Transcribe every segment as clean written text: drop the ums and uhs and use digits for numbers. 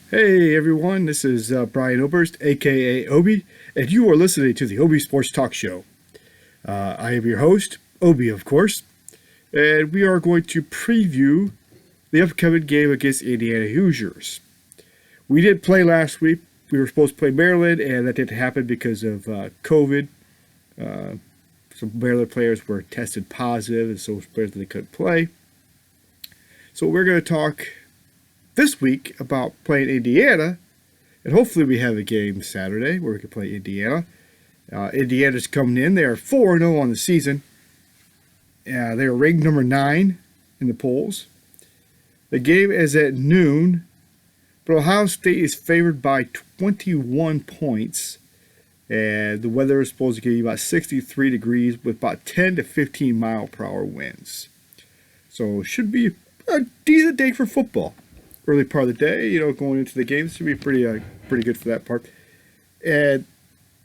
Hey everyone, this is Brian Oberst, aka Obi, and you are listening to the Obi Sports Talk Show. I am your host, Obi, of course, and we are going to preview the upcoming game against Indiana Hoosiers. We did play last week. We were supposed to play Maryland, and that didn't happen because of COVID. Some Maryland players were tested positive, and so players that they couldn't play. So we're going to talk this week about playing Indiana, and hopefully we have a game Saturday where we can play Indiana. Indiana's coming in. They are 4-0 on the season. They are ranked number 9 in the polls. The game is at noon, but Ohio State is favored by 21 points. And the weather is supposed to give you about 63 degrees with about 10 to 15 mile per hour winds. So it should be a decent day for football. Early part of the day, going into the game, should be pretty good for that part. And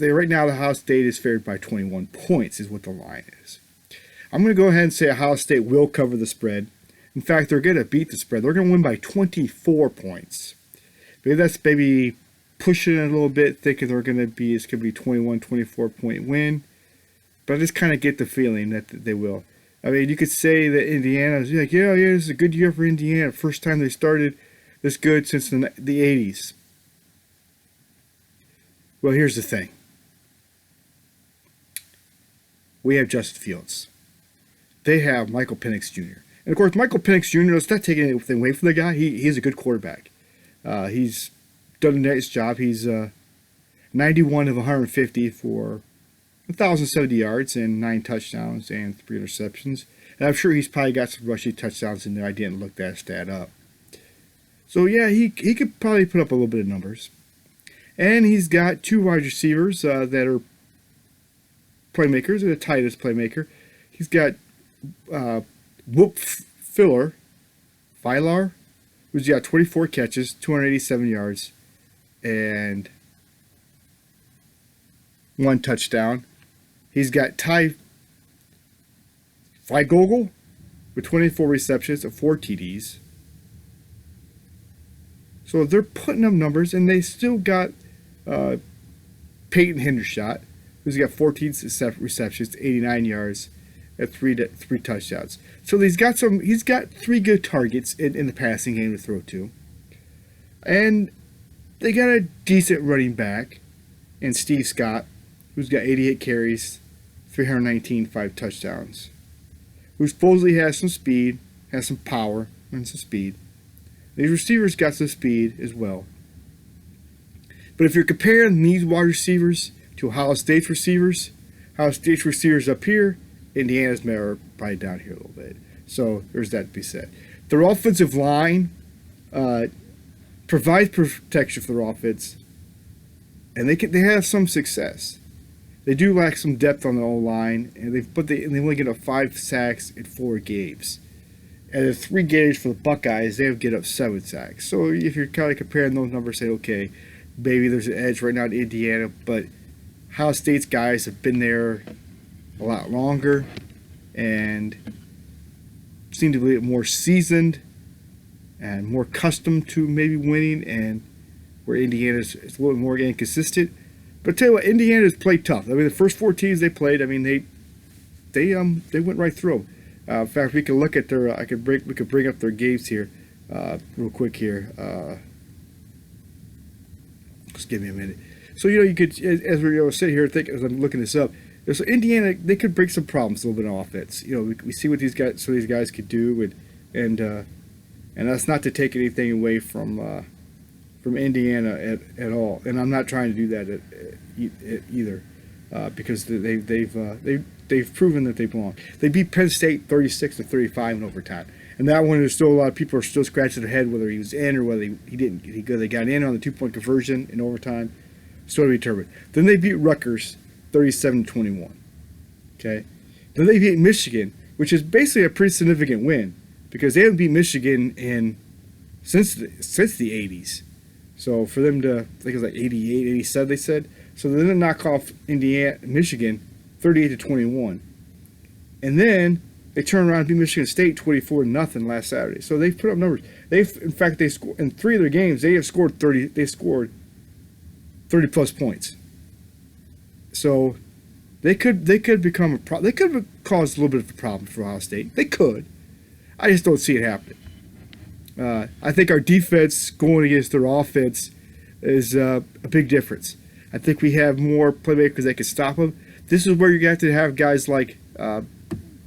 right now, the Ohio State is favored by 21 points, is what the line is. I'm going to go ahead and say Ohio State will cover the spread. In fact, they're going to beat the spread. They're going to win by 24 points. Maybe that's pushing it a little bit, thinking it's going to be 21, 24 point win. But I just kind of get the feeling that they will. I mean, you could say that Indiana is like, yeah, this is a good year for Indiana. First time they started this good since the 80s. Well, here's the thing. We have Justin Fields. They have Michael Penix Jr. And, of course, Michael Penix Jr., let's not take anything away from the guy. He's a good quarterback. He's done a nice job. He's 91 of 150 for 1,070 yards and 9 touchdowns and 3 interceptions. And I'm sure he's probably got some rushing touchdowns in there. I didn't look that stat up. So, yeah, he could probably put up a little bit of numbers. And he's got 2 wide receivers that are playmakers and a tight end playmaker. He's got Filar, who's got 24 catches, 287 yards, and 1 touchdown. He's got Ty Fligogel with 24 receptions and 4 TDs. So they're putting up numbers, and they still got Peyton Hendershot, who's got 14 receptions, 89 yards, and 3 touchdowns. So he's got 3 good targets in the passing game to throw to. And they got a decent running back in Steve Scott, who's got 88 carries, 319, 5 touchdowns. Who supposedly has some speed, has some power, and some speed. These receivers got some speed as well. But if you're comparing these wide receivers to Ohio State's receivers up here, Indiana's are probably down here a little bit. So there's that to be said. Their offensive line provides protection for their offense, and they have some success. They do lack some depth on the O-line, and they only get up 5 sacks in 4 games. And in 3 games for the Buckeyes, they have get up 7 sacks. So if you're kind of comparing those numbers, say, okay, maybe there's an edge right now in Indiana, but Ohio State's guys have been there a lot longer and seem to be more seasoned and more accustomed to maybe winning, and where Indiana's a little bit more inconsistent. But I tell you what, Indiana's played tough. I mean, the first 4 teams they played, I mean, they went right through them. In fact, we can look at their. We could bring up their games here, real quick here. Just give me a minute. So you could, as we sit here thinking, as I'm looking this up, so Indiana, they could bring some problems a little bit on offense. We see what these guys could do, and that's not to take anything away from Indiana at all. And I'm not trying to do that either, because they've proven that they belong. They beat Penn State 36-35 in overtime, and that one, there's still a lot of people are still scratching their head whether he was in or whether he didn't. They got in on the 2-point conversion in overtime. Still to be determined. Then they beat Rutgers 37-21. Okay. Then they beat Michigan, which is basically a pretty significant win because they haven't beat Michigan since the 80s. So for them to, I think it was like 88, 87, they said. So they're going to knock off Michigan 38-21. And then They turned around and beat Michigan State 24-0 last Saturday. So they've put up numbers. In fact, they scored in 3 of their games. They have scored 30. They scored 30+ points. So they could become a problem. They could cause a little bit of a problem for Ohio State. They could. I just don't see it happening. I think our defense going against their offense is a big difference. I think we have more playmakers that can stop them. This is where you have to have guys like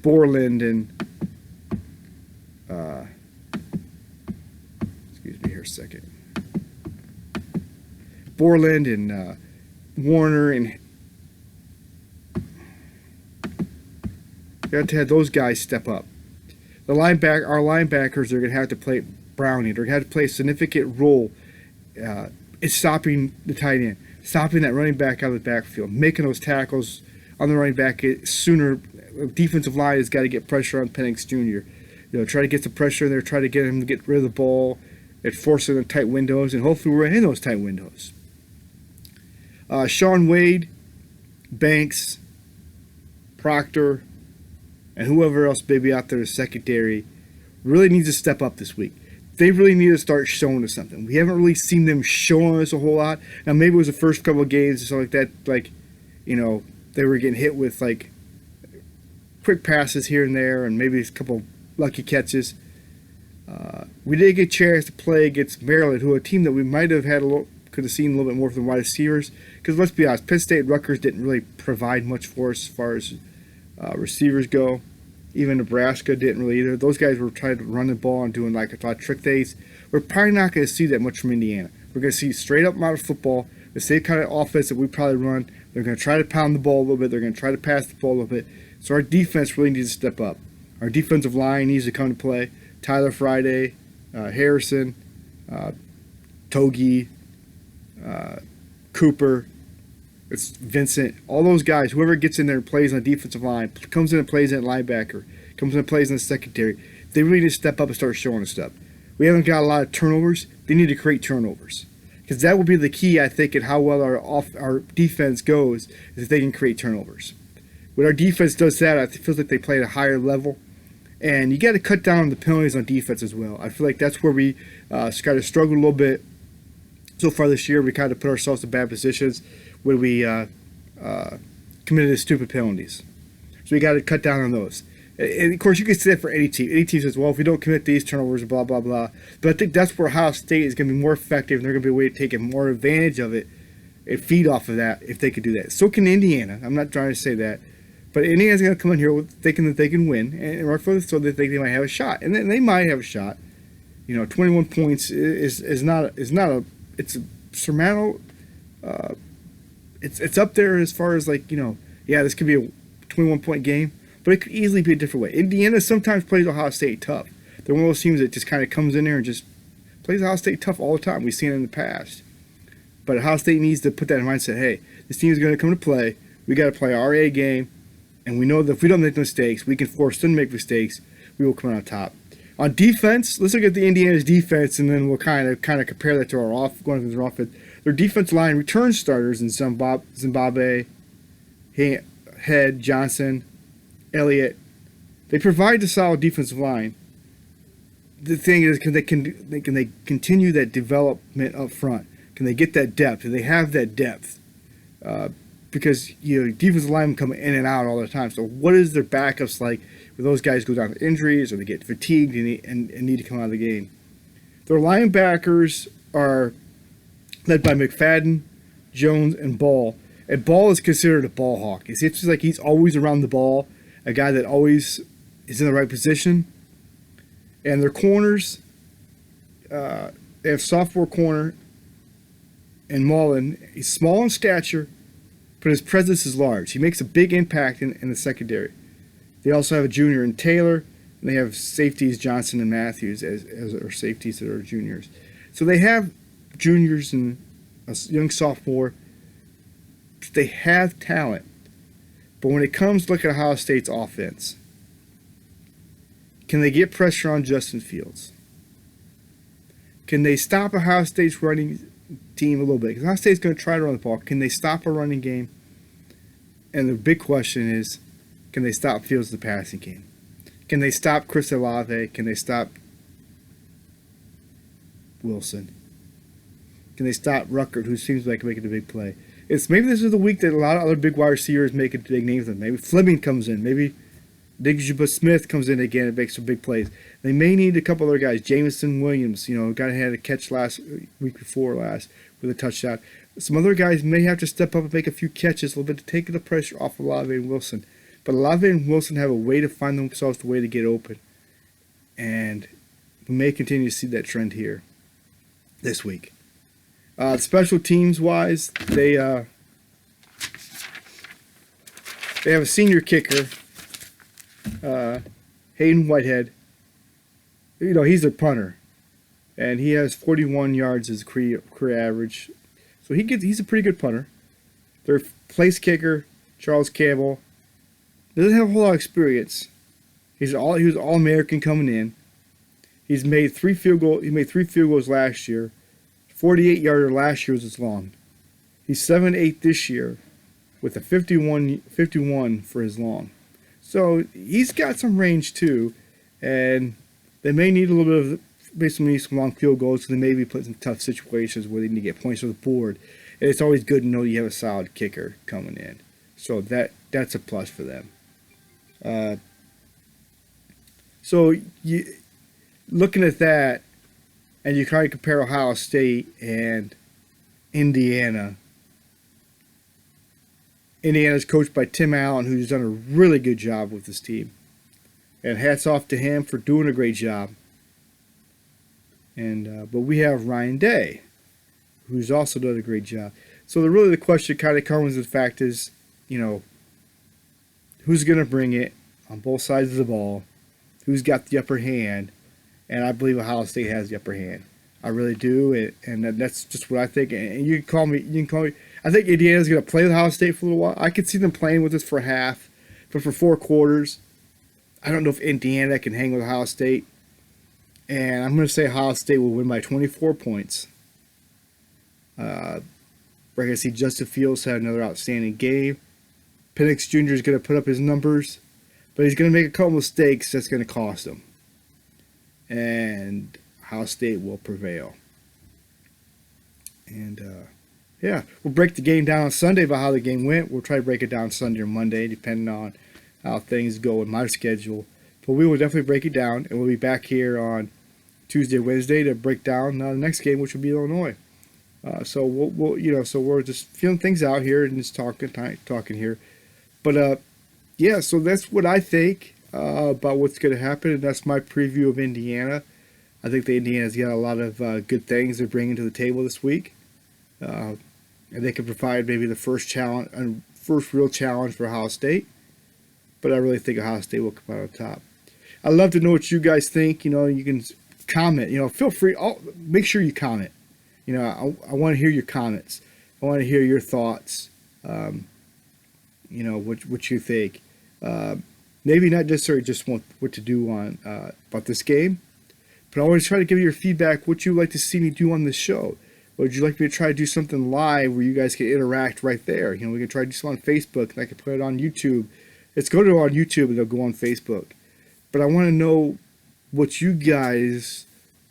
Borland and excuse me here a second. Borland and Warner, and you have to have those guys step up. Our linebackers are going to have to play Browning. They're going to have to play a significant role in stopping the tight end, stopping that running back out of the backfield, making those tackles on the running back sooner. Defensive line has got to get pressure on Penix Jr. Try to get the pressure in there, try to get him to get rid of the ball, and force it in tight windows, and hopefully we're in those tight windows. Sean Wade, Banks, Proctor, and whoever else may be out there in the secondary really needs to step up this week. They really need to start showing us something. We haven't really seen them showing us a whole lot. Now, maybe it was the first couple of games and stuff like that. They were getting hit with, quick passes here and there and maybe a couple lucky catches. We did get a chance to play against Maryland, who a team that we might have could have seen a little bit more from the wide receivers. Because let's be honest, Penn State and Rutgers didn't really provide much for us as far as receivers go. Even Nebraska didn't really either. Those guys were trying to run the ball and doing a lot of trick things. We're probably not going to see that much from Indiana. We're going to see straight up modern football, the same kind of offense that we probably run. They're going to try to pound the ball a little bit. They're going to try to pass the ball a little bit. So our defense really needs to step up. Our defensive line needs to come to play. Tyler Friday, Harrison, Togi, Cooper, it's Vincent, all those guys, whoever gets in there and plays on the defensive line, comes in and plays at linebacker, comes in and plays in the secondary, they really need to step up and start showing us stuff. We haven't got a lot of turnovers. They need to create turnovers. Because that will be the key, I think, in how well our defense goes, is if they can create turnovers. When our defense does that, it feels like they play at a higher level. And you got to cut down on the penalties on defense as well. I feel like that's where we kind of struggled a little bit so far this year. We kind of put ourselves in bad positions when we committed stupid penalties. So we got to cut down on those. And of course, you can say that for any team. Any team says, well, if we don't commit these turnovers, blah, blah, blah. But I think that's where Ohio State is going to be more effective, and they're going to be a way to take more advantage of it and feed off of that if they could do that. So can Indiana. I'm not trying to say that. But Indiana's going to come in here thinking that they can win, and rightfully so, they think they might have a shot. And then they might have a shot. 21 points is not a it's a surmountable. It's up there as far as this could be a 21-point game, but it could easily be a different way. Indiana sometimes plays Ohio State tough. They're one of those teams that just kind of comes in there and just plays Ohio State tough all the time. We've seen it in the past. But Ohio State needs to put that in mindset, hey, this team is going to come to play. We got to play our A game, and we know that if we don't make mistakes, we can force them to make mistakes. We will come out on top. On defense, let's look at the Indiana's defense, and then we'll kind of compare that to going into their offense. Their defense line return starters in Zimbabwe, Head, Johnson, Elliott. They provide a solid defensive line. The thing is, can they continue that development up front? Can they get that depth? Do they have that depth? Because defensive linemen come in and out all the time. So what is their backups like when those guys go down with injuries or they get fatigued and need to come out of the game? Their linebackers are led by McFadden, Jones, and Ball. And Ball is considered a ball hawk. It seems like he's always around the ball, a guy that always is in the right position. And their corners, they have sophomore corner and Mullen. He's small in stature, but his presence is large. He makes a big impact in the secondary. They also have a junior in Taylor, and they have safeties Johnson and Matthews as safeties that are juniors. So they have juniors and a young sophomore. They have talent. But when it comes to looking at Ohio State's offense, can they get pressure on Justin Fields? Can they stop Ohio State's running team a little bit? Because Ohio State's going to try to run the ball. Can they stop a running game? And the big question is, can they stop Fields in the passing game? Can they stop Chris Olave? Can they stop Wilson? Can they stop Ruckert, who seems like making a big play? Maybe this is the week that a lot of other big wide receivers make it big names. Maybe Fleming comes in. Maybe Digba Smith comes in again and makes some big plays. They may need a couple other guys. Jameson Williams, guy who had a catch week before last with a touchdown. Some other guys may have to step up and make a few catches a little bit to take the pressure off of Olave and Wilson. But Olave and Wilson have a way to find themselves the way to get open. And we may continue to see that trend here this week. Special teams wise, they have a senior kicker, Hayden Whitehead. He's a punter, and he has 41 yards as career average. So he's a pretty good punter. Their place kicker, Charles Campbell, doesn't have a whole lot of experience. He was All-American coming in. He made three field goals last year. 48-yarder last year was his long. He's 7'8" this year with a 51 for his long. So he's got some range too, and they may need a little bit of basically some long field goals, so they may be put in tough situations where they need to get points on the board. And it's always good to know you have a solid kicker coming in. So that's a plus for them. So looking at that, and you try to compare Ohio State and Indiana. Indiana's coached by Tim Allen, who's done a really good job with this team. And hats off to him for doing a great job. And but we have Ryan Day, who's also done a great job. So the question kind of comes with the fact is, who's going to bring it on both sides of the ball? Who's got the upper hand? And I believe Ohio State has the upper hand. I really do, and that's just what I think. And you can call me. I think Indiana's going to play with Ohio State for a little while. I could see them playing with us for a half, but for 4 quarters, I don't know if Indiana can hang with Ohio State. And I'm going to say Ohio State will win by 24 points. We're going to see Justin Fields have another outstanding game. Penix Jr. is going to put up his numbers, but he's going to make a couple mistakes that's going to cost him. And Ohio State will prevail. And, we'll break the game down on Sunday about how the game went. We'll try to break it down Sunday or Monday, depending on how things go in my schedule. But we will definitely break it down, and we'll be back here on Tuesday, Wednesday to break down the next game, which will be Illinois. So so we're just feeling things out here and just talking here. But so that's what I think about what's going to happen, and that's my preview of Indiana. I think the Indiana's got a lot of good things they're bringing to the table this week, and they can provide maybe the first real challenge for Ohio State. But I really think Ohio State will come out on top. I'd love to know what you guys think. You can comment. Feel free. Make sure you comment. I want to hear your comments. I want to hear your thoughts. What you think. Maybe not necessarily just what to do on about this game, but I always try to give you your feedback. What you would like to see me do on this show? Would you like me to try to do something live where you guys can interact right there? We can try to do something on Facebook, and I can put it on YouTube. It's going to go on YouTube, and it'll go on Facebook. But I want to know what you guys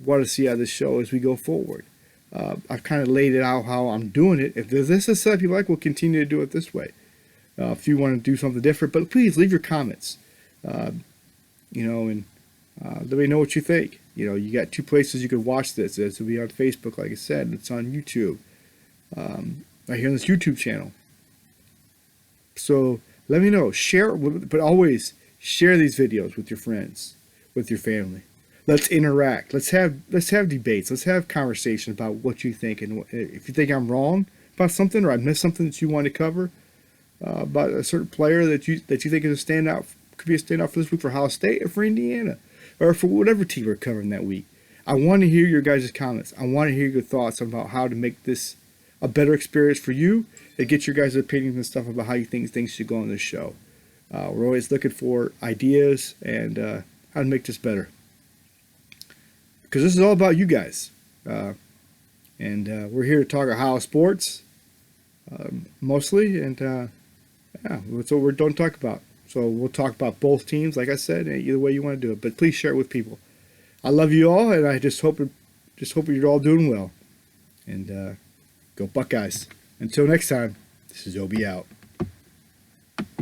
want to see out of this show as we go forward. I've kind of laid it out how I'm doing it. If this is a setup you like, we'll continue to do it this way. If you want to do something different, but please leave your comments. And let me know what you think. You got 2 places you can watch this. This will be on Facebook, like I said. It's on YouTube. Right here on this YouTube channel. So let me know. Share, but always share these videos with your friends, with your family. Let's interact. Let's have debates. Let's have conversations about what you think, and if you think I'm wrong about something or I missed something that you want to cover about a certain player that you think is a standout, could be a standout for this week for Ohio State or for Indiana or for whatever team we're covering that week. I want to hear your guys' comments. I want to hear your thoughts about how to make this a better experience for you and get your guys' opinions and stuff about how you think things should go on this show. We're always looking for ideas and how to make this better. Because this is all about you guys. And we're here to talk Ohio sports, mostly. And that's what we're going to talk about. So we'll talk about both teams, like I said, either way you want to do it. But please share it with people. I love you all, and I just hope you're all doing well. And go Buckeyes. Until next time, this is Obi out.